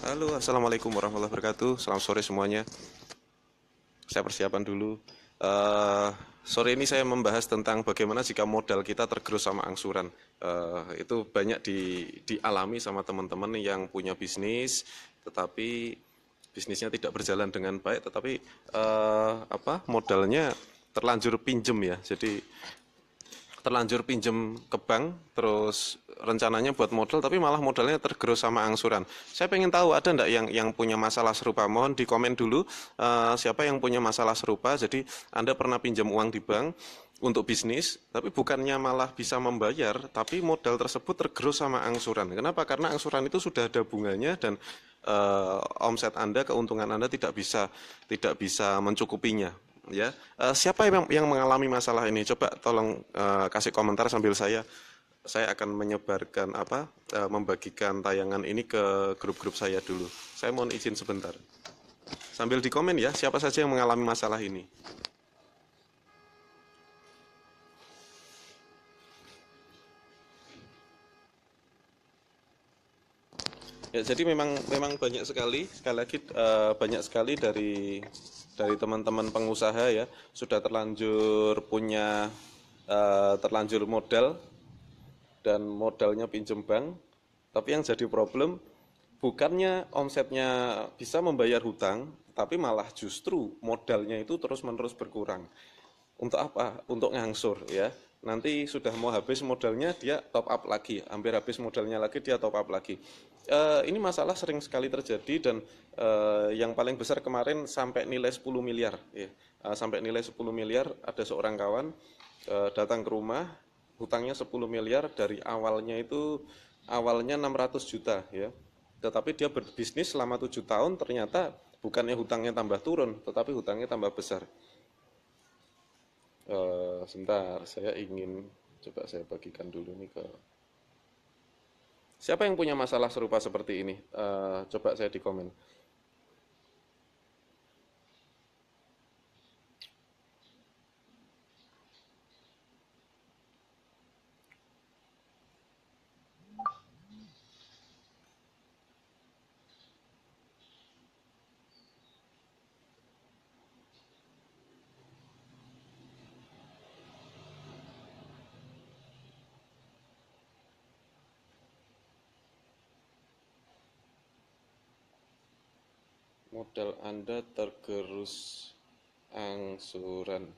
Halo, assalamualaikum warahmatullahi wabarakatuh. Selamat sore semuanya. Saya persiapan dulu. Eh, Sore ini saya membahas tentang bagaimana jika modal kita tergerus sama angsuran. Itu banyak dialami sama teman-teman yang punya bisnis, tetapi bisnisnya tidak berjalan dengan baik, tetapi modalnya terlanjur pinjem ya. Jadi terlanjur pinjem ke bank, terus rencananya buat modal, tapi malah modalnya tergerus sama angsuran. Saya pengen tahu ada enggak yang punya masalah serupa? Mohon di komen dulu siapa yang punya masalah serupa. Jadi Anda pernah pinjam uang di bank untuk bisnis, tapi bukannya malah bisa membayar, tapi modal tersebut tergerus sama angsuran. Kenapa? Karena angsuran itu sudah ada bunganya dan omset Anda, keuntungan Anda tidak bisa mencukupinya ya. Siapa yang mengalami masalah ini? Coba tolong kasih komentar sambil saya akan menyebarkan membagikan tayangan ini ke grup-grup saya dulu. Saya mohon izin sebentar. Sambil di komen ya, siapa saja yang mengalami masalah ini. Ya, jadi memang banyak sekali lagi banyak sekali dari teman-teman pengusaha ya sudah terlanjur modal dan modalnya pinjem bank. Tapi yang jadi problem bukannya omsetnya bisa membayar hutang, tapi malah justru modalnya itu terus-menerus berkurang. Untuk apa? Untuk ngangsur ya. Nanti sudah mau habis modalnya dia top up lagi, hampir habis modalnya lagi dia top up lagi. Ini masalah sering sekali terjadi dan yang paling besar kemarin sampai nilai 10 miliar ya. Sampai nilai 10 miliar ada seorang kawan datang ke rumah, hutangnya 10 miliar dari awalnya 600 juta ya. Tetapi dia berbisnis selama 7 tahun ternyata bukannya hutangnya tambah turun, tetapi hutangnya tambah besar. Sebentar, saya ingin coba saya bagikan dulu nih ke siapa yang punya masalah serupa seperti ini. Coba saya di komen. Modal Anda tergerus angsuran.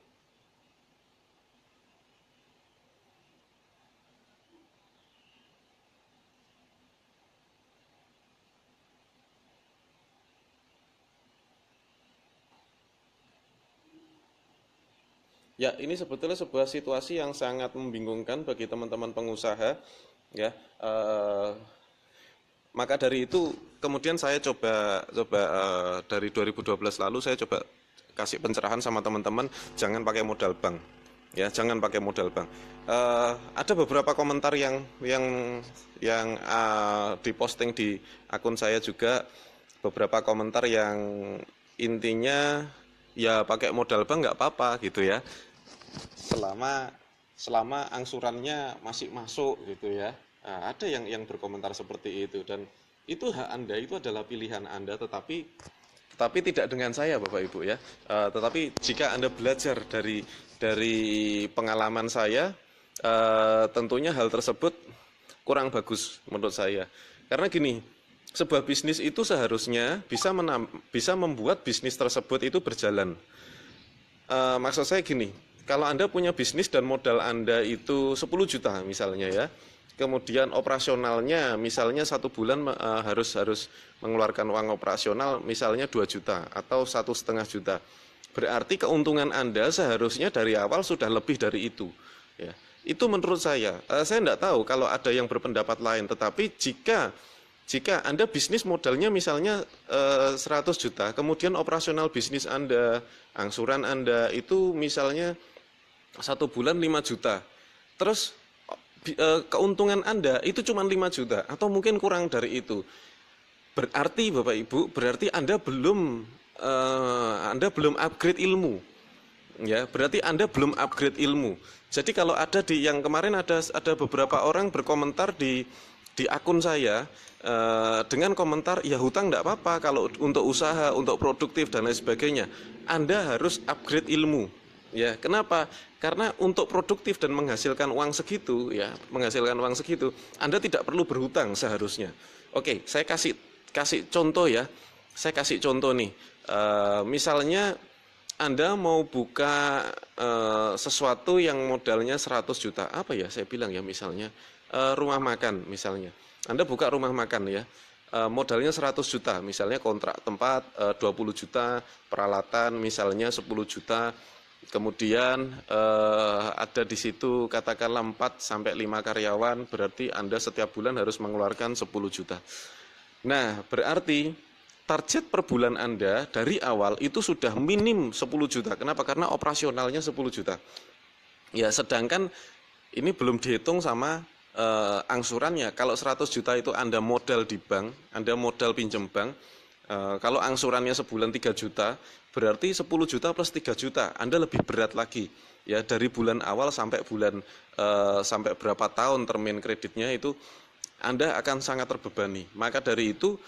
Ya, ini sebetulnya sebuah situasi yang sangat membingungkan bagi teman-teman pengusaha ya. Maka dari itu kemudian saya coba coba dari 2012 lalu saya coba kasih pencerahan sama teman-teman jangan pakai modal bank. Ya, jangan pakai modal bank. Ada beberapa komentar yang diposting di akun saya juga, beberapa komentar yang intinya ya pakai modal bank nggak apa-apa gitu ya, selama selama angsurannya masih masuk gitu ya. Nah, ada yang berkomentar seperti itu dan itu hak Anda, itu adalah pilihan Anda, tetapi tidak dengan saya Bapak Ibu ya. Tetapi jika Anda belajar dari pengalaman saya, tentunya hal tersebut kurang bagus menurut saya. Karena gini, sebuah bisnis itu seharusnya bisa membuat bisnis tersebut itu berjalan. Maksud saya gini, kalau Anda punya bisnis dan modal Anda itu 10 juta misalnya ya, kemudian operasionalnya misalnya 1 bulan harus mengeluarkan uang operasional misalnya 2 juta atau 1,5 juta. Berarti keuntungan Anda seharusnya dari awal sudah lebih dari itu. Ya, itu menurut saya. Saya tidak tahu kalau ada yang berpendapat lain, tetapi jika Anda bisnis modalnya misalnya 100 juta, kemudian operasional bisnis Anda, angsuran Anda itu misalnya 1 bulan 5 juta. Terus keuntungan Anda itu cuma 5 juta atau mungkin kurang dari itu. Berarti Bapak Ibu, berarti Anda belum upgrade ilmu. Ya, berarti Anda belum upgrade ilmu. Jadi kalau ada yang kemarin ada beberapa orang berkomentar di akun saya dengan komentar ya hutang enggak apa-apa kalau untuk usaha, untuk produktif dan lain sebagainya. Anda harus upgrade ilmu. Ya, kenapa? Karena untuk produktif dan menghasilkan uang segitu, ya, menghasilkan uang segitu, Anda tidak perlu berhutang seharusnya. Oke, saya kasih contoh ya. Saya kasih contoh nih. Misalnya Anda mau buka sesuatu yang modalnya 100 juta. Apa ya saya bilang ya, misalnya rumah makan misalnya. Anda buka rumah makan ya. Modalnya 100 juta, misalnya kontrak tempat 20 juta, peralatan misalnya 10 juta. Kemudian ada di situ katakanlah 4 sampai 5 karyawan, berarti Anda setiap bulan harus mengeluarkan 10 juta. Nah, berarti target per bulan Anda dari awal itu sudah minim 10 juta. Kenapa? Karena operasionalnya 10 juta. Ya, sedangkan ini belum dihitung sama angsurannya. Kalau 100 juta itu Anda modal di bank, Anda modal pinjam bank. Kalau angsurannya sebulan 3 juta, berarti 10 juta plus 3 juta, Anda lebih berat lagi. Ya, dari bulan awal sampai sampai berapa tahun termin kreditnya itu Anda akan sangat terbebani. Maka dari itu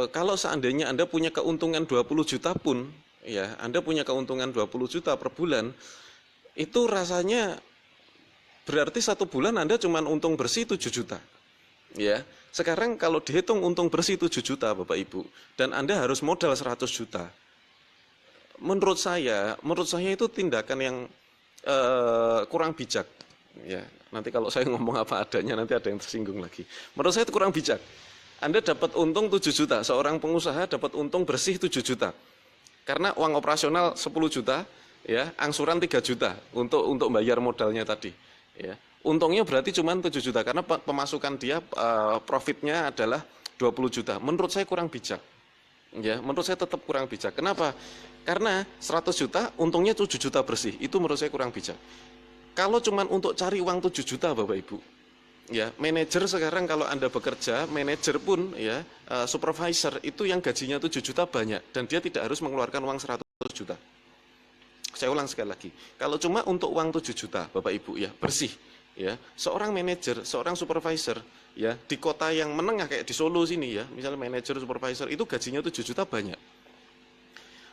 kalau seandainya Anda punya keuntungan 20 juta pun, ya, Anda punya keuntungan 20 juta per bulan, itu rasanya berarti satu bulan Anda cuma untung bersih 7 juta. Ya, sekarang kalau dihitung untung bersih 7 juta Bapak Ibu, dan Anda harus modal 100 juta. Menurut saya itu tindakan yang kurang bijak. Ya, nanti kalau saya ngomong apa adanya nanti ada yang tersinggung lagi. Menurut saya itu kurang bijak. Anda dapat untung 7 juta, seorang pengusaha dapat untung bersih 7 juta. Karena uang operasional 10 juta, ya, angsuran 3 juta untuk bayar modalnya tadi, ya. Untungnya berarti cuma 7 juta karena pemasukan dia profitnya adalah 20 juta. Menurut saya kurang bijak. Ya, menurut saya tetap kurang bijak. Kenapa? Karena 100 juta untungnya 7 juta bersih. Itu menurut saya kurang bijak. Kalau cuma untuk cari uang 7 juta Bapak Ibu. Ya, manajer sekarang kalau Anda bekerja, manajer pun ya, supervisor itu yang gajinya 7 juta banyak dan dia tidak harus mengeluarkan uang 100 juta. Saya ulang sekali lagi. Kalau cuma untuk uang 7 juta Bapak Ibu ya, bersih. Ya, seorang manajer, seorang supervisor ya di kota yang menengah kayak di Solo sini ya, misalnya manajer supervisor itu gajinya 7 juta banyak.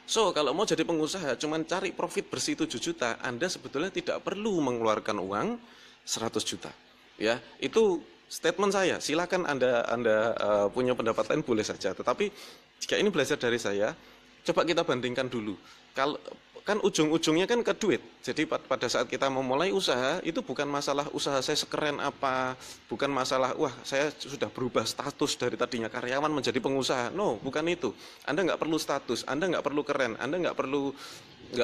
So, kalau mau jadi pengusaha cuman cari profit bersih 7 juta, Anda sebetulnya tidak perlu mengeluarkan uang 100 juta. Ya, itu statement saya. Silakan Anda punya pendapat lain boleh saja, tetapi jika ini belajar dari saya, coba kita bandingkan dulu. Kalau kan ujung-ujungnya kan ke duit. Jadi pada saat kita memulai usaha, itu bukan masalah usaha saya sekeren apa, bukan masalah wah saya sudah berubah status dari tadinya karyawan menjadi pengusaha. No, bukan itu. Anda nggak perlu status, Anda nggak perlu keren, Anda nggak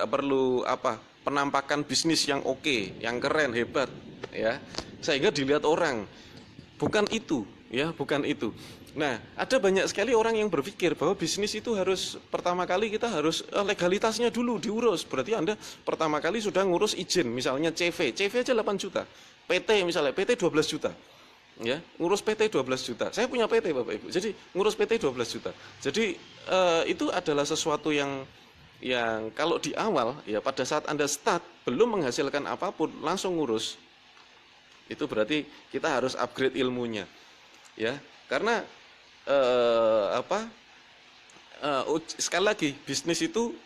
perlu apa penampakan bisnis yang oke, yang keren, hebat, ya. Sehingga dilihat orang. Bukan itu, ya, bukan itu. Nah, ada banyak sekali orang yang berpikir bahwa bisnis itu harus pertama kali kita harus legalitasnya dulu diurus. Berarti Anda pertama kali sudah ngurus izin, misalnya CV aja 8 juta. PT misalnya, PT 12 juta. Ya, ngurus PT 12 juta. Saya punya PT Bapak Ibu. Jadi ngurus PT 12 juta. Jadi itu adalah sesuatu yang kalau di awal ya pada saat Anda start belum menghasilkan apapun langsung ngurus. Itu berarti kita harus upgrade ilmunya. Ya, karena sekali lagi bisnis itu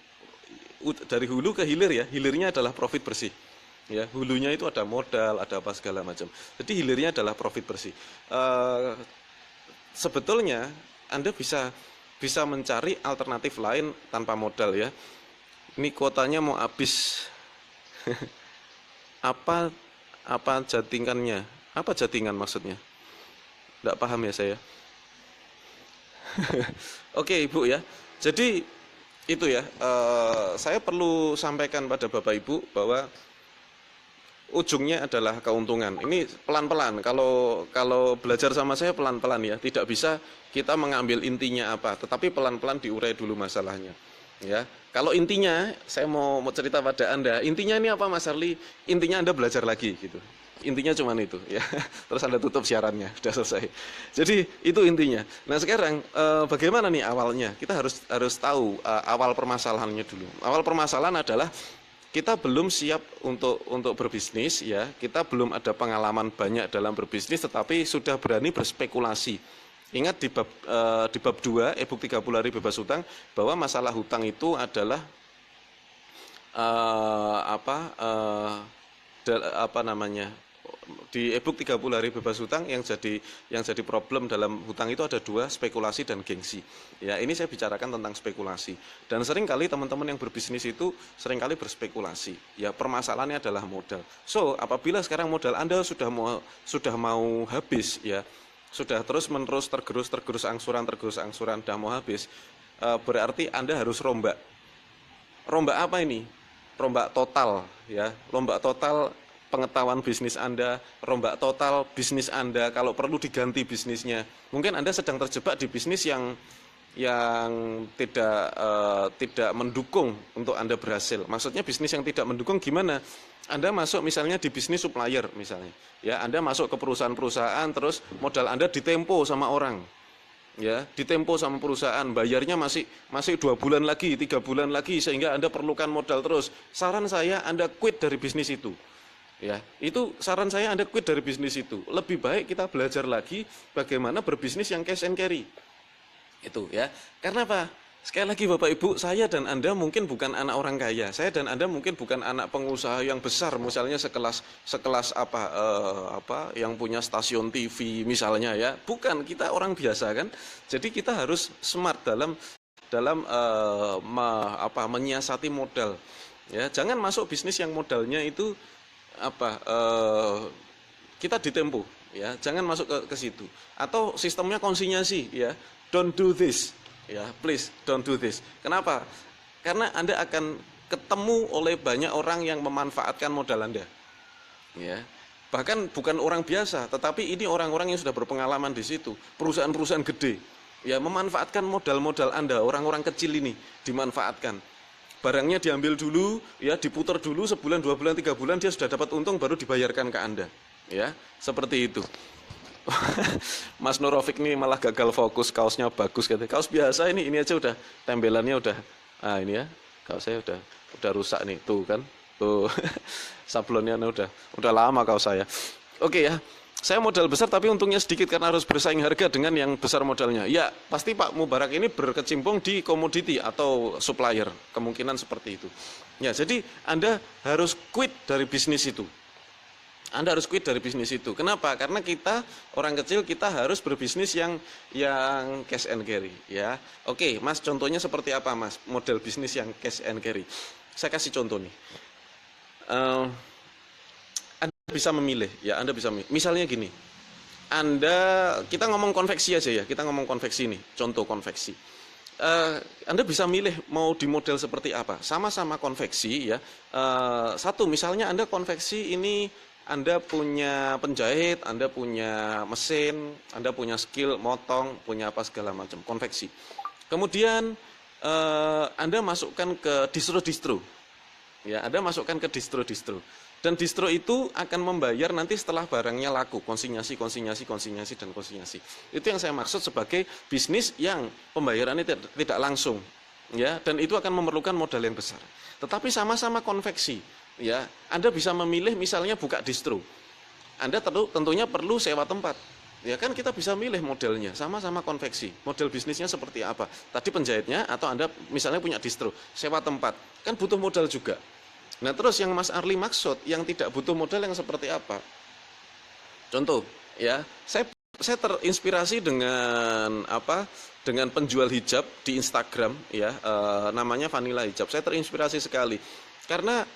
dari hulu ke hilir ya, hilirnya adalah profit bersih ya, hulunya itu ada modal, ada apa segala macam, jadi hilirnya adalah profit bersih. Sebetulnya Anda bisa mencari alternatif lain tanpa modal ya. Ini kuotanya mau habis. apa jatingannya, apa jatingan maksudnya, tidak paham ya saya. Oke Ibu ya, jadi itu ya, saya perlu sampaikan pada Bapak Ibu bahwa ujungnya adalah keuntungan. Ini pelan-pelan, kalau belajar sama saya pelan-pelan ya, tidak bisa kita mengambil intinya apa, tetapi pelan-pelan diurai dulu masalahnya. Ya, kalau intinya saya mau cerita pada Anda, intinya ini apa Mas Harli? Intinya Anda belajar lagi gitu. Intinya cuma itu ya. Terus Anda tutup siarannya, sudah selesai. Jadi itu intinya. Nah, sekarang bagaimana nih awalnya? Kita harus tahu awal permasalahannya dulu. Awal permasalahan adalah kita belum siap untuk berbisnis ya, kita belum ada pengalaman banyak dalam berbisnis tetapi sudah berani berspekulasi. Ingat di bab 2 e-book 30 hari bebas hutang bahwa masalah hutang itu adalah apa namanya, di e-book 30 hari bebas hutang yang jadi problem dalam hutang itu ada 2, spekulasi dan gengsi. Ya, ini saya bicarakan tentang spekulasi. Dan seringkali teman-teman yang berbisnis itu seringkali berspekulasi. Ya, permasalahannya adalah modal. So, apabila sekarang modal Anda sudah mau habis ya, sudah terus-menerus tergerus angsuran, sudah mau habis, berarti Anda harus rombak. Rombak apa ini? Rombak total ya, rombak total pengetahuan bisnis Anda, rombak total bisnis Anda, kalau perlu diganti bisnisnya. Mungkin Anda sedang terjebak di bisnis yang tidak mendukung untuk Anda berhasil. Maksudnya bisnis yang tidak mendukung gimana? Anda masuk misalnya di bisnis supplier misalnya. Ya, Anda masuk ke perusahaan-perusahaan terus modal Anda ditempo sama orang. Ya, ditempo sama perusahaan, bayarnya masih 2 bulan lagi, 3 bulan lagi sehingga Anda perlukan modal terus. Saran saya Anda quit dari bisnis itu. Ya, itu saran saya Anda quit dari bisnis itu. Lebih baik kita belajar lagi bagaimana berbisnis yang cash and carry. Itu ya. Karena apa? Sekali lagi Bapak Ibu, saya dan Anda mungkin bukan anak orang kaya. Saya dan Anda mungkin bukan anak pengusaha yang besar, misalnya sekelas yang punya stasiun TV misalnya ya. Bukan, kita orang biasa kan. Jadi kita harus smart dalam menyiasati modal. Ya, jangan masuk bisnis yang modalnya itu kita ditempo ya, jangan masuk ke situ. Atau sistemnya konsinyasi ya, don't do this ya, please don't do this. Kenapa? Karena Anda akan ketemu oleh banyak orang yang memanfaatkan modal Anda ya, bahkan bukan orang biasa tetapi ini orang-orang yang sudah berpengalaman di situ, perusahaan-perusahaan gede ya, memanfaatkan modal-modal Anda. Orang-orang kecil ini dimanfaatkan. Barangnya diambil dulu, ya diputar dulu sebulan, 2 bulan, 3 bulan dia sudah dapat untung baru dibayarkan ke Anda. Ya, seperti itu. Mas Nurofik ini malah gagal fokus, kaosnya bagus katanya. Kaos biasa ini aja udah tembelannya udah. Ah ini ya, kaos saya udah rusak nih, tuh kan. Tuh. Sablonnya udah lama kaos saya. Oke ya. Saya modal besar tapi untungnya sedikit karena harus bersaing harga dengan yang besar modalnya. Ya, pasti Pak Mubarak ini berkecimpung di komoditi atau supplier. Kemungkinan seperti itu. Ya, jadi Anda harus quit dari bisnis itu. Anda harus quit dari bisnis itu. Kenapa? Karena kita orang kecil, kita harus berbisnis yang cash and carry. Ya, oke, Mas, contohnya seperti apa, Mas? Model bisnis yang cash and carry. Saya kasih contoh nih. Bisa memilih ya, Anda bisa memilih. Misalnya gini, kita ngomong konveksi aja ya, kita ngomong konveksi nih, contoh konveksi. Anda bisa milih mau di model seperti apa, sama-sama konveksi ya. Satu misalnya Anda konveksi ini, Anda punya penjahit, Anda punya mesin, Anda punya skill motong, punya apa segala macam, konveksi. Kemudian Anda masukkan ke distro-distro ya, Anda masukkan ke distro-distro. Dan distro itu akan membayar nanti setelah barangnya laku, konsinyasi. Itu yang saya maksud sebagai bisnis yang pembayarannya tidak langsung, ya. Dan itu akan memerlukan modal yang besar. Tetapi sama-sama konveksi, ya. Anda bisa memilih misalnya buka distro. Anda tentunya perlu sewa tempat. Ya kan kita bisa milih modelnya, sama-sama konveksi. Model bisnisnya seperti apa? Tadi penjahitnya atau Anda misalnya punya distro, sewa tempat. Kan butuh modal juga. Nah terus yang Mas Arli maksud yang tidak butuh modal yang seperti apa? Contoh ya, saya terinspirasi dengan dengan penjual hijab di Instagram ya, namanya Vanilla Hijab. Saya terinspirasi sekali karena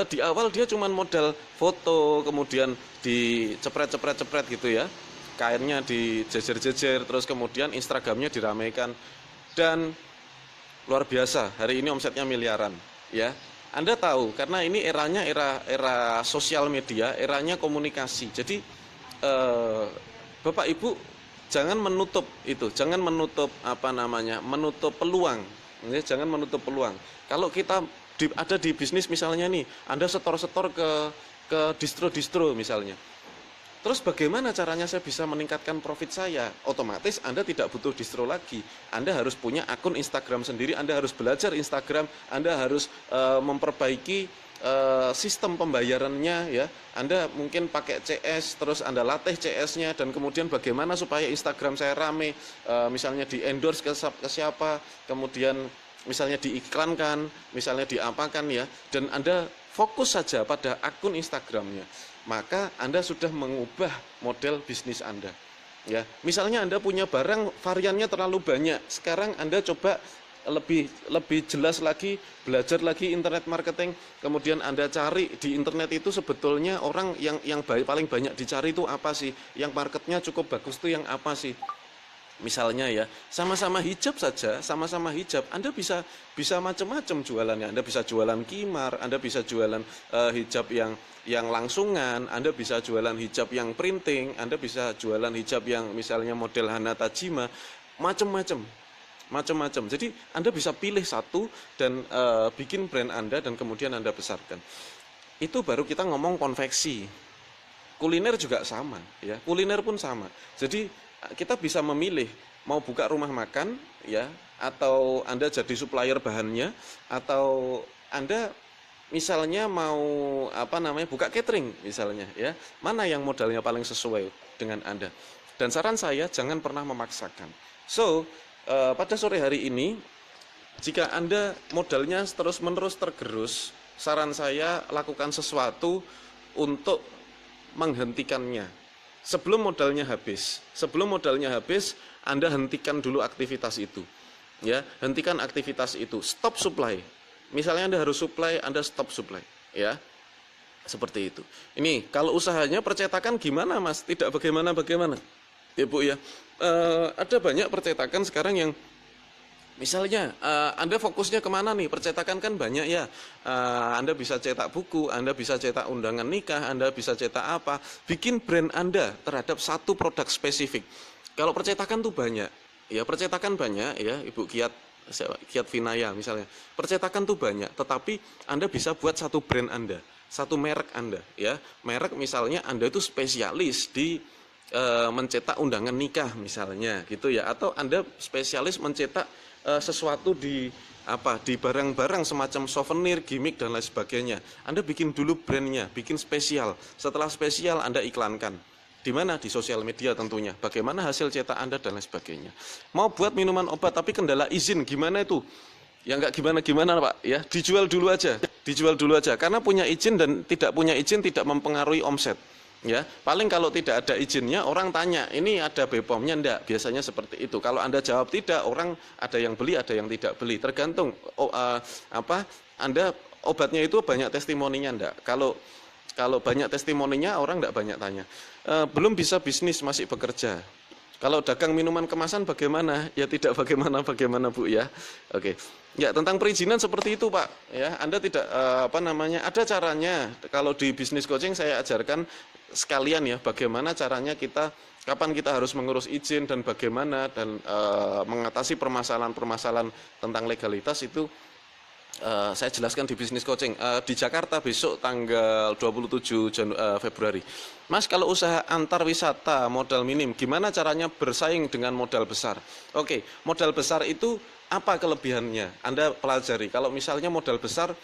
di awal dia cuma modal foto, kemudian dicepret gitu ya, kainnya dijejer-jejer, terus kemudian Instagramnya diramaikan dan luar biasa. Hari ini omsetnya miliaran ya. Anda tahu karena ini eranya era sosial media, eranya komunikasi. Jadi Bapak Ibu jangan menutup itu, jangan menutup menutup peluang. Ya, jangan menutup peluang. Kalau kita ada di bisnis misalnya nih, Anda setor ke distro-distro misalnya. Terus bagaimana caranya saya bisa meningkatkan profit saya? Otomatis Anda tidak butuh distro lagi. Anda harus punya akun Instagram sendiri, Anda harus belajar Instagram, Anda harus memperbaiki sistem pembayarannya ya. Anda mungkin pakai CS, terus Anda latih CS-nya, dan kemudian bagaimana supaya Instagram saya rame, misalnya di endorse ke siapa, kemudian misalnya diiklankan, misalnya diapakan ya, dan Anda fokus saja pada akun Instagramnya, maka Anda sudah mengubah model bisnis Anda. Ya, misalnya Anda punya barang variannya terlalu banyak, sekarang Anda coba lebih jelas lagi, belajar lagi internet marketing, kemudian Anda cari di internet itu sebetulnya orang yang paling banyak dicari itu apa sih, yang marketnya cukup bagus itu yang apa sih. Misalnya ya, sama-sama hijab saja, sama-sama hijab, Anda bisa macam-macam jualannya. Anda bisa jualan kimar, Anda bisa jualan hijab yang langsungan, Anda bisa jualan hijab yang printing, Anda bisa jualan hijab yang misalnya model Hana Tajima, macam-macam. Jadi Anda bisa pilih satu dan bikin brand Anda dan kemudian Anda besarkan. Itu baru kita ngomong konveksi. Kuliner juga sama, ya. Kuliner pun sama. Jadi kita bisa memilih mau buka rumah makan ya, atau Anda jadi supplier bahannya, atau Anda misalnya mau buka catering misalnya ya. Mana yang modalnya paling sesuai dengan Anda? Dan saran saya jangan pernah memaksakan. So, pada sore hari ini jika Anda modalnya terus-menerus tergerus, saran saya lakukan sesuatu untuk menghentikannya. Sebelum modalnya habis, Anda hentikan dulu aktivitas itu. Ya, hentikan aktivitas itu. Stop supply. Misalnya Anda harus supply, Anda stop supply, ya. Seperti itu. Ini kalau usahanya percetakan gimana, Mas? Tidak bagaimana-bagaimana. Ya, Bu ya. Ada banyak percetakan sekarang yang misalnya Anda fokusnya kemana nih? Percetakan kan banyak ya. Anda bisa cetak buku, Anda bisa cetak undangan nikah, Anda bisa cetak apa. Bikin brand Anda terhadap satu produk spesifik. Kalau percetakan tuh banyak. Ya, percetakan banyak ya, Ibu Kiat Vinaya misalnya. Percetakan tuh banyak, tetapi Anda bisa buat satu brand Anda, satu merek Anda ya. Merek misalnya Anda itu spesialis di mencetak undangan nikah misalnya gitu ya, atau Anda spesialis mencetak sesuatu di barang-barang semacam souvenir, gimmick dan lain sebagainya. Anda bikin dulu brandnya, bikin spesial. Setelah spesial Anda iklankan. Di mana? Di sosial media tentunya. Bagaimana hasil cetak Anda dan lain sebagainya. Mau buat minuman obat tapi kendala izin, gimana itu? Ya enggak gimana-gimana Pak, ya. Dijual dulu aja. Karena punya izin dan tidak punya izin tidak mempengaruhi omset. Ya, paling kalau tidak ada izinnya orang tanya, ini ada BPOM-nya enggak? Biasanya seperti itu. Kalau Anda jawab tidak, orang ada yang beli, ada yang tidak beli. Tergantung Anda obatnya itu banyak testimoninya enggak? Kalau banyak testimoninya orang enggak banyak tanya. Belum bisa bisnis, masih bekerja. Kalau dagang minuman kemasan bagaimana? Ya tidak bagaimana Bu ya. Oke. Ya, tentang perizinan seperti itu Pak. Ya, Anda tidak ada caranya. Kalau di bisnis coaching saya ajarkan sekalian ya, bagaimana caranya kapan kita harus mengurus izin dan bagaimana dan mengatasi permasalahan-permasalahan tentang legalitas itu. Saya jelaskan di bisnis coaching di Jakarta besok tanggal 27 Februari. Mas, kalau usaha antar wisata modal minim, gimana caranya bersaing dengan modal besar? Oke, modal besar itu apa kelebihannya? Anda pelajari. Kalau misalnya modal besar,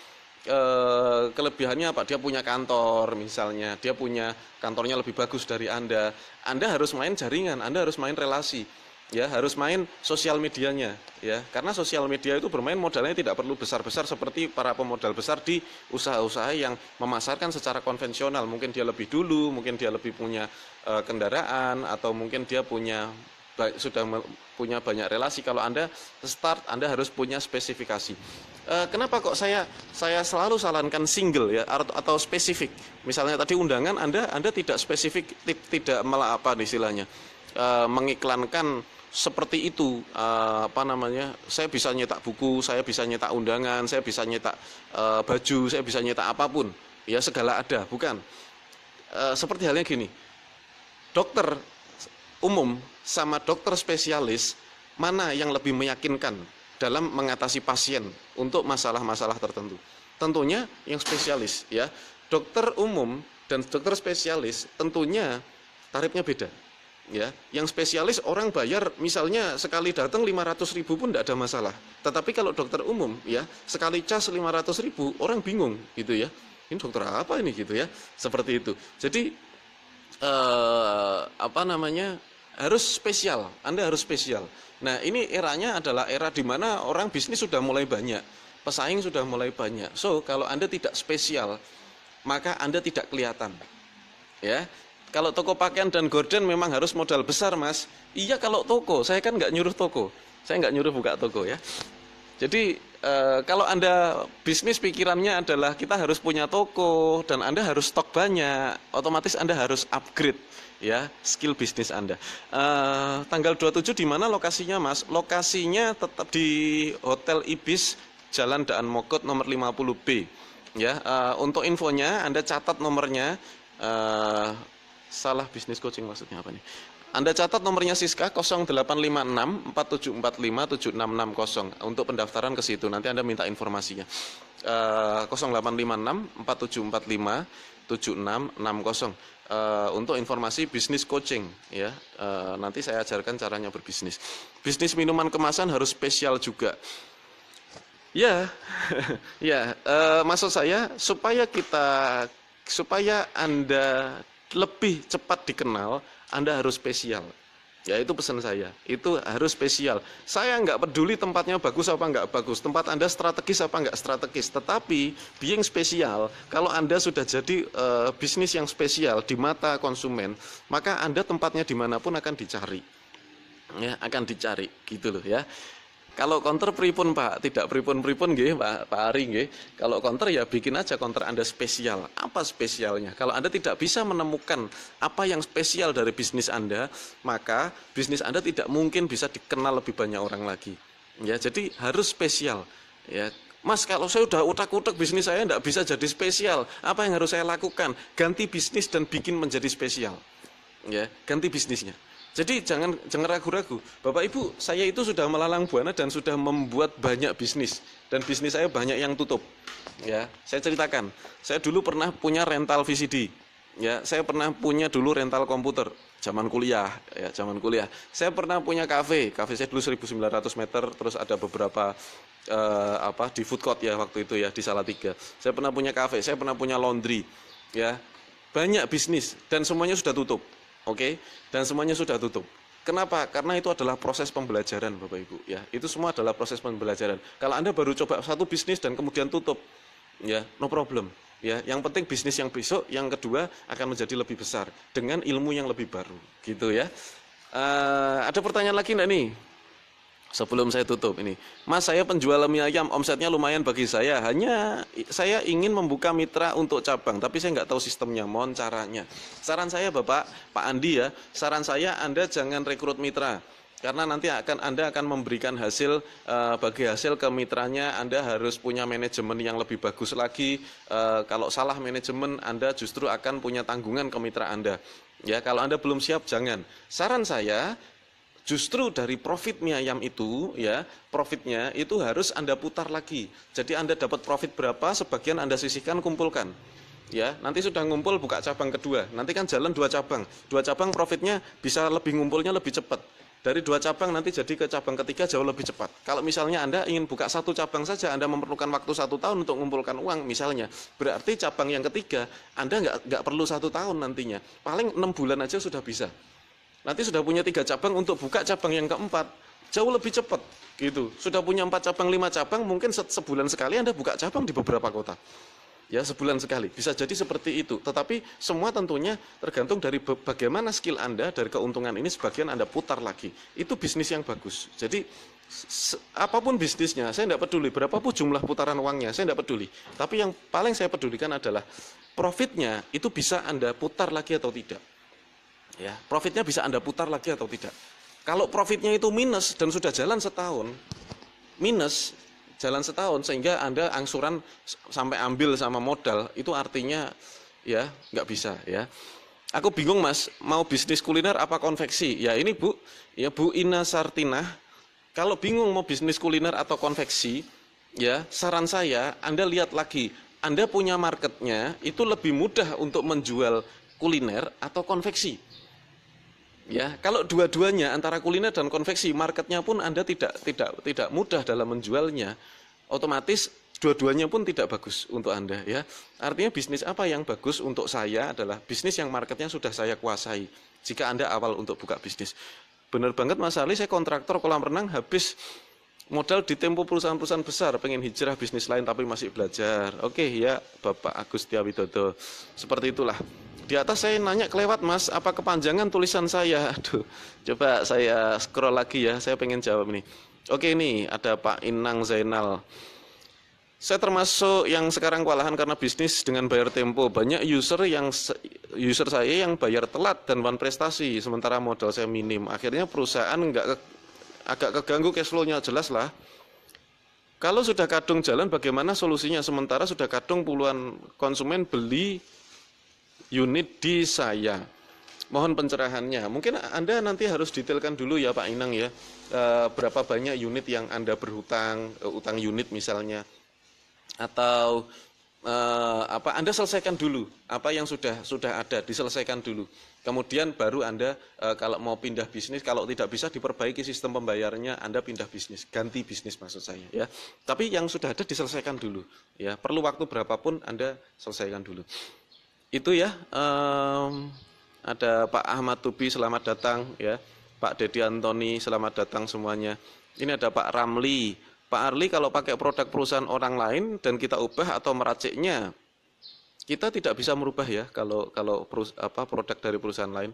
kelebihannya apa? Dia punya kantor misalnya, dia punya kantornya lebih bagus dari Anda. Anda harus main jaringan, Anda harus main relasi. Ya, harus main sosial medianya ya, karena sosial media itu bermain modalnya tidak perlu besar-besar seperti para pemodal besar di usaha-usaha yang memasarkan secara konvensional. Mungkin dia lebih dulu, mungkin dia lebih punya kendaraan, atau mungkin dia sudah punya banyak relasi. Kalau Anda start, Anda harus punya spesifikasi. Kenapa kok saya selalu sarankan single ya, atau spesifik. Misalnya tadi undangan Anda tidak spesifik, tidak malah istilahnya mengiklankan seperti itu, saya bisa nyetak buku, saya bisa nyetak undangan, saya bisa nyetak baju, saya bisa nyetak apapun, ya segala ada, bukan. Seperti halnya gini, dokter umum sama dokter spesialis, mana yang lebih meyakinkan dalam mengatasi pasien untuk masalah-masalah tertentu? Tentunya yang spesialis, ya. Dokter umum dan dokter spesialis tentunya tarifnya beda. Ya, yang spesialis orang bayar misalnya sekali datang 500.000 pun tidak ada masalah. Tetapi kalau dokter umum ya sekali cas 500.000 orang bingung gitu ya. Ini dokter apa ini gitu ya? Seperti itu. Jadi apa namanya harus spesial. Anda harus spesial. Nah ini eranya adalah era di mana orang bisnis sudah mulai banyak, pesaing sudah mulai banyak. So kalau Anda tidak spesial maka Anda tidak kelihatan. Ya. Kalau toko pakaian dan gorden memang harus modal besar, Mas. Iya kalau toko, saya kan nggak nyuruh toko. Saya nggak nyuruh buka toko ya. Jadi kalau Anda bisnis pikirannya adalah kita harus punya toko dan Anda harus stok banyak, otomatis Anda harus upgrade ya skill bisnis Anda. Tanggal 27 di mana lokasinya, Mas? Lokasinya tetap di Hotel Ibis, Jalan Daan Mogot nomor 50B. Ya, untuk infonya Anda catat nomornya. Salah bisnis coaching maksudnya apa nih? Anda catat nomornya Siska 0856 4745 7660 untuk pendaftaran ke situ. Nanti Anda minta informasinya. 0856 4745 7660 untuk informasi bisnis coaching ya. Nanti saya ajarkan caranya berbisnis. Bisnis minuman kemasan harus spesial juga. Ya, ya. Maksud saya supaya Anda lebih cepat dikenal, Anda harus spesial. Ya itu pesan saya, itu harus spesial. Saya nggak peduli tempatnya bagus apa nggak bagus, tempat Anda strategis apa nggak strategis. Tetapi being spesial, kalau Anda sudah jadi bisnis yang spesial di mata konsumen, maka Anda tempatnya dimanapun akan dicari. Ya, akan dicari, gitu loh ya. Kalau counter pripun Pak, tidak pripun nggih Pak Ari nggih. Kalau counter ya bikin aja counter Anda spesial. Apa spesialnya? Kalau Anda tidak bisa menemukan apa yang spesial dari bisnis Anda, maka bisnis Anda tidak mungkin bisa dikenal lebih banyak orang lagi. Ya, jadi harus spesial. Ya, Mas, kalau saya udah utak-utak bisnis saya tidak bisa jadi spesial, apa yang harus saya lakukan? Ganti bisnis dan bikin menjadi spesial. Ya, ganti bisnisnya. Jadi jangan ragu-ragu. Bapak Ibu, saya itu sudah melalang buana dan sudah membuat banyak bisnis dan bisnis saya banyak yang tutup. Ya, saya ceritakan. Saya dulu pernah punya rental VCD. Ya, saya pernah punya dulu rental komputer zaman kuliah, ya, zaman kuliah. Saya pernah punya kafe saya dulu 1.900 meter, terus ada beberapa di food court ya waktu itu ya di Salatiga. Saya pernah punya kafe, saya pernah punya laundry. Ya. Banyak bisnis dan semuanya sudah tutup. Oke, dan semuanya sudah tutup. Kenapa? Karena itu adalah proses pembelajaran, Bapak Ibu. Ya, itu semua adalah proses pembelajaran. Kalau Anda baru coba satu bisnis dan kemudian tutup, ya, no problem. Ya, yang penting bisnis yang besok, yang kedua akan menjadi lebih besar dengan ilmu yang lebih baru, gitu ya. Ada pertanyaan lagi enggak nih? Sebelum saya tutup ini, Mas, saya penjual mie ayam, omsetnya lumayan bagi saya. Hanya saya ingin membuka mitra untuk cabang, tapi saya nggak tahu sistemnya, mohon caranya. Saran saya Bapak, Pak Andi ya, saran saya Anda jangan rekrut mitra. Karena nanti Anda akan memberikan hasil, bagi hasil ke mitranya Anda harus punya manajemen yang lebih bagus lagi. Kalau salah manajemen Anda justru akan punya tanggungan ke mitra Anda. Ya, kalau Anda belum siap jangan. Saran saya, justru dari profit mie ayam itu, ya, profitnya itu harus Anda putar lagi. Jadi Anda dapat profit berapa, sebagian Anda sisihkan, kumpulkan. Ya, nanti sudah ngumpul buka cabang kedua. Nanti kan jalan 2 cabang. 2 cabang profitnya bisa lebih ngumpulnya lebih cepat. Dari 2 cabang nanti jadi ke cabang ketiga jauh lebih cepat. Kalau misalnya Anda ingin buka 1 cabang saja, Anda memerlukan waktu 1 tahun untuk mengumpulkan uang misalnya. Berarti cabang yang ketiga Anda nggak perlu 1 tahun nantinya. Paling 6 bulan aja sudah bisa. Nanti sudah punya 3 cabang untuk buka cabang yang keempat, jauh lebih cepat gitu. Sudah punya 4 cabang, 5 cabang, mungkin sebulan sekali Anda buka cabang di beberapa kota. Ya, sebulan sekali. Bisa jadi seperti itu. Tetapi semua tentunya tergantung dari bagaimana skill Anda, dari keuntungan ini sebagian Anda putar lagi. Itu bisnis yang bagus. Jadi apapun bisnisnya, saya tidak peduli berapapun jumlah putaran uangnya, saya tidak peduli. Tapi yang paling saya pedulikan adalah profitnya itu bisa Anda putar lagi atau tidak. Ya, profitnya bisa Anda putar lagi atau tidak. Kalau profitnya itu minus dan sudah jalan setahun, minus jalan setahun sehingga Anda angsuran sampai ambil sama modal, itu artinya ya nggak bisa ya. Aku bingung Mas, mau bisnis kuliner apa konveksi? Ya ini Bu, ya Bu Ina Sartinah, kalau bingung mau bisnis kuliner atau konveksi, ya saran saya Anda lihat lagi, Anda punya marketnya itu lebih mudah untuk menjual kuliner atau konveksi. Ya, kalau dua-duanya antara kuliner dan konveksi, marketnya pun Anda tidak mudah dalam menjualnya, otomatis dua-duanya pun tidak bagus untuk Anda ya. Artinya bisnis apa yang bagus untuk saya adalah bisnis yang marketnya sudah saya kuasai. Jika Anda awal untuk buka bisnis. Benar banget Mas Ali, saya kontraktor kolam renang habis modal ditempo perusahaan-perusahaan besar, pengen hijrah bisnis lain tapi masih belajar. Oke ya, Bapak Agus Setiawidodo. Seperti itulah. Di atas saya nanya kelewat Mas, apa kepanjangan tulisan saya? Aduh, coba saya scroll lagi ya, saya pengen jawab ini. Oke ini ada Pak Inang Zainal. Saya termasuk yang sekarang kewalahan karena bisnis dengan bayar tempo. Banyak user saya yang bayar telat dan one prestasi, sementara modal saya minim. Akhirnya perusahaan agak keganggu cash flow-nya, jelas lah. Kalau sudah kadung jalan bagaimana solusinya? Sementara sudah kadung puluhan konsumen beli unit di saya. Mohon pencerahannya. Mungkin Anda nanti harus detailkan dulu ya Pak Inang ya. Berapa banyak unit yang Anda berhutang, utang unit misalnya. Atau Anda selesaikan dulu apa yang sudah ada, diselesaikan dulu. Kemudian baru Anda kalau mau pindah bisnis, kalau tidak bisa diperbaiki sistem pembayarannya, Anda pindah bisnis, ganti bisnis maksud saya ya. Tapi yang sudah ada diselesaikan dulu ya. Perlu waktu berapapun Anda selesaikan dulu. Itu ya, ada Pak Ahmad Tubi, selamat datang ya. Pak Dedi Antoni, selamat datang semuanya. Ini ada Pak Ramli. Pak Arli, kalau pakai produk perusahaan orang lain dan kita ubah atau meraciknya, kita tidak bisa merubah ya kalau produk dari perusahaan lain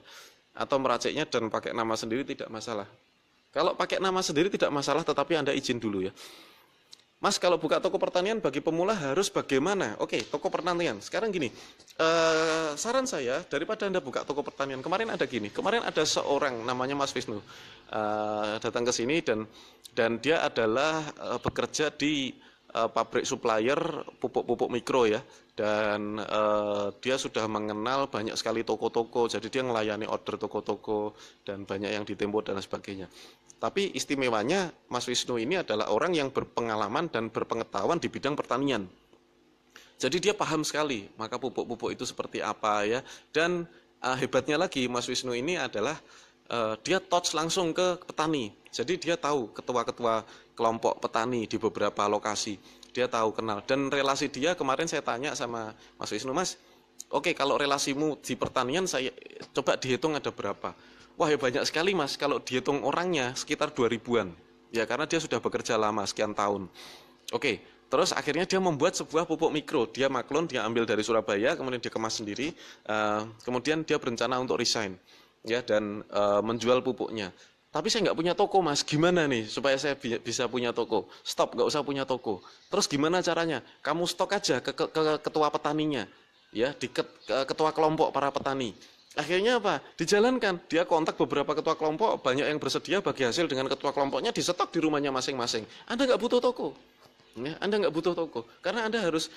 atau meraciknya dan pakai nama sendiri tidak masalah. Kalau pakai nama sendiri tidak masalah, tetapi Anda izin dulu ya. Mas, kalau buka toko pertanian bagi pemula harus bagaimana? Oke, toko pertanian. Sekarang gini, saran saya daripada Anda buka toko pertanian, kemarin ada seorang namanya Mas Wisnu datang ke sini dan dia adalah bekerja di pabrik supplier pupuk-pupuk mikro ya, dan dia sudah mengenal banyak sekali toko-toko, jadi dia melayani order toko-toko dan banyak yang ditempo dan sebagainya. Tapi istimewanya Mas Wisnu ini adalah orang yang berpengalaman dan berpengetahuan di bidang pertanian. Jadi dia paham sekali maka pupuk-pupuk itu seperti apa ya. Dan hebatnya lagi Mas Wisnu ini adalah dia touch langsung ke petani. Jadi dia tahu ketua-ketua kelompok petani di beberapa lokasi. Dia tahu, kenal. Dan relasi dia, kemarin saya tanya sama Mas Wisnu, Mas, oke, kalau relasimu di pertanian saya coba dihitung ada berapa? Wah ya banyak sekali Mas, kalau dihitung orangnya sekitar 2000-an. Ya karena dia sudah bekerja lama, sekian tahun. Oke, terus akhirnya dia membuat sebuah pupuk mikro. Dia maklun, dia ambil dari Surabaya, kemudian dia kemas sendiri. Kemudian dia berencana untuk resign ya dan menjual pupuknya. Tapi saya nggak punya toko Mas, gimana nih supaya saya bisa punya toko? Stop, nggak usah punya toko. Terus gimana caranya? Kamu stok aja ke ketua petaninya, ya di ketua kelompok para petani. Akhirnya apa? Dijalankan. Dia kontak beberapa ketua kelompok, banyak yang bersedia bagi hasil dengan ketua kelompoknya, disetok di rumahnya masing-masing. Anda nggak butuh toko. Ya, Anda nggak butuh toko. Karena Anda harus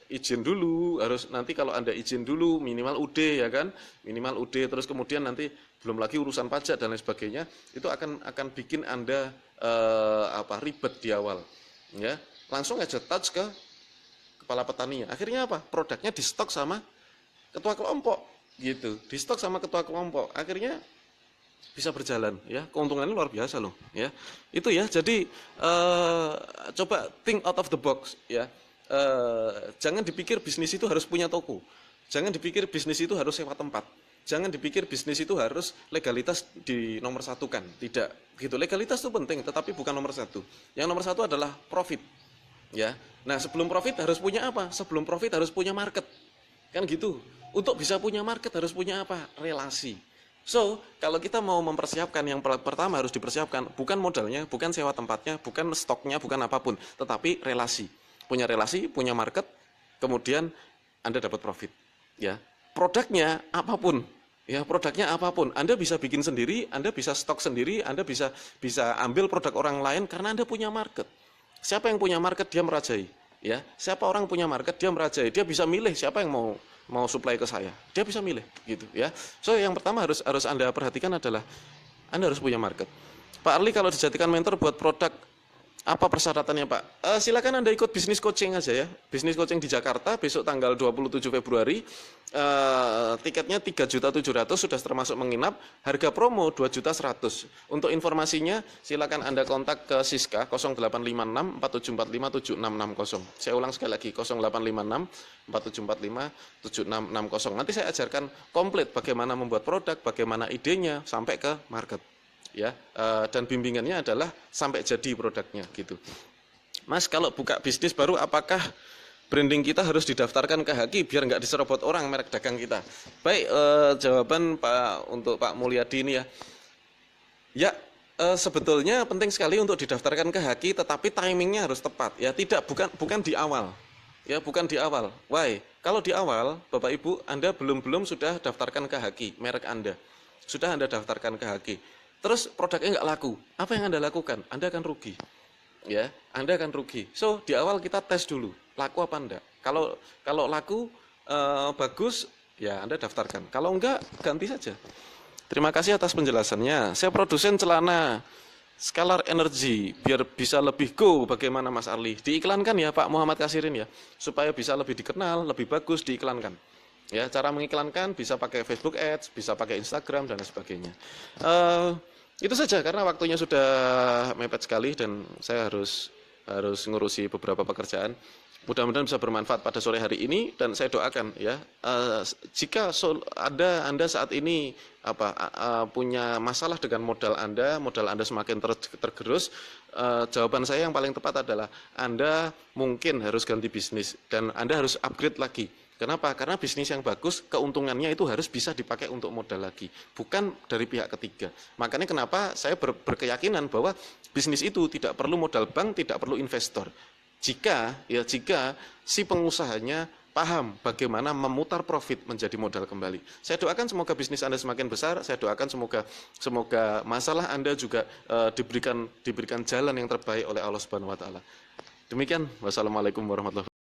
izin dulu, nanti kalau Anda izin dulu minimal UD ya kan? Minimal UD, terus kemudian nanti belum lagi urusan pajak dan lain sebagainya, itu akan bikin Anda ribet di awal. Ya, langsung aja touch ke kepala petaninya. Akhirnya apa? Produknya di stok sama ketua kelompok. Gitu, di stok sama ketua kelompok, akhirnya bisa berjalan ya, keuntungannya luar biasa loh ya. Itu ya, jadi coba think out of the box ya. Jangan dipikir bisnis itu harus punya toko, jangan dipikir bisnis itu harus sewa tempat, jangan dipikir bisnis itu harus legalitas di nomor satukan, tidak gitu. Legalitas itu penting tetapi bukan nomor satu. Yang nomor satu adalah profit ya. Nah sebelum profit harus punya apa? Sebelum profit harus punya market, kan gitu. Untuk bisa punya market harus punya apa? Relasi. So, kalau kita mau mempersiapkan, yang pertama harus dipersiapkan bukan modalnya, bukan sewa tempatnya, bukan stoknya, bukan apapun, tetapi relasi. Punya relasi, punya market, kemudian Anda dapat profit. Ya, produknya apapun. Ya, produknya apapun. Anda bisa bikin sendiri, Anda bisa stok sendiri, Anda bisa ambil produk orang lain karena Anda punya market. Siapa yang punya market dia merajai. Ya, siapa orang punya market dia merajai. Dia bisa milih siapa yang mau supply ke saya, dia bisa milih gitu ya. So yang pertama harus Anda perhatikan adalah Anda harus punya market. Pak Arli, kalau dijadikan mentor buat produk Apa persyaratannya Pak? Silakan Anda ikut bisnis coaching aja ya. Bisnis coaching di Jakarta besok tanggal 27 Februari. Tiketnya 3.700.000 sudah termasuk menginap. Harga promo 2.100.000. Untuk informasinya silakan Anda kontak ke Siska 0856 4745 7660. Saya ulang sekali lagi 0856 4745 7660. Nanti saya ajarkan komplit bagaimana membuat produk, bagaimana idenya sampai ke market. Ya, dan bimbingannya adalah sampai jadi produknya gitu. Mas, kalau buka bisnis baru apakah branding kita harus didaftarkan ke HAKI biar nggak diserobot orang merek dagang kita? Baik, jawaban untuk Pak Mulyadi ini ya. Ya, sebetulnya penting sekali untuk didaftarkan ke HAKI, tetapi timingnya harus tepat. Ya, bukan di awal. Ya, bukan di awal. Why? Kalau di awal, Bapak Ibu, Anda belum sudah daftarkan ke HAKI merek Anda. Sudah Anda daftarkan ke HAKI. Terus produknya nggak laku, apa yang Anda lakukan? Anda akan rugi, ya, Anda akan rugi. So di awal kita tes dulu, laku apa enggak. Kalau laku bagus, ya Anda daftarkan. Kalau enggak, ganti saja. Terima kasih atas penjelasannya. Saya produsen celana Scalar Energy, biar bisa lebih go. Bagaimana Mas Arli? Diiklankan ya Pak Muhammad Kasirin ya, supaya bisa lebih dikenal, lebih bagus diiklankan. Ya, cara mengiklankan bisa pakai Facebook Ads, bisa pakai Instagram dan sebagainya. Itu saja karena waktunya sudah mepet sekali dan saya harus ngurusi beberapa pekerjaan. Mudah-mudahan bisa bermanfaat pada sore hari ini dan saya doakan ya, jika Anda saat ini punya masalah dengan modal Anda semakin tergerus, jawaban saya yang paling tepat adalah Anda mungkin harus ganti bisnis dan Anda harus upgrade lagi. Kenapa? Karena bisnis yang bagus, keuntungannya itu harus bisa dipakai untuk modal lagi, bukan dari pihak ketiga. Makanya kenapa saya berkeyakinan bahwa bisnis itu tidak perlu modal bank, tidak perlu investor. Jika si pengusahanya paham bagaimana memutar profit menjadi modal kembali. Saya doakan semoga bisnis Anda semakin besar, saya doakan semoga masalah Anda juga diberikan jalan yang terbaik oleh Allah Subhanahu wa taala. Demikian, wassalamualaikum warahmatullahi wabarakatuh.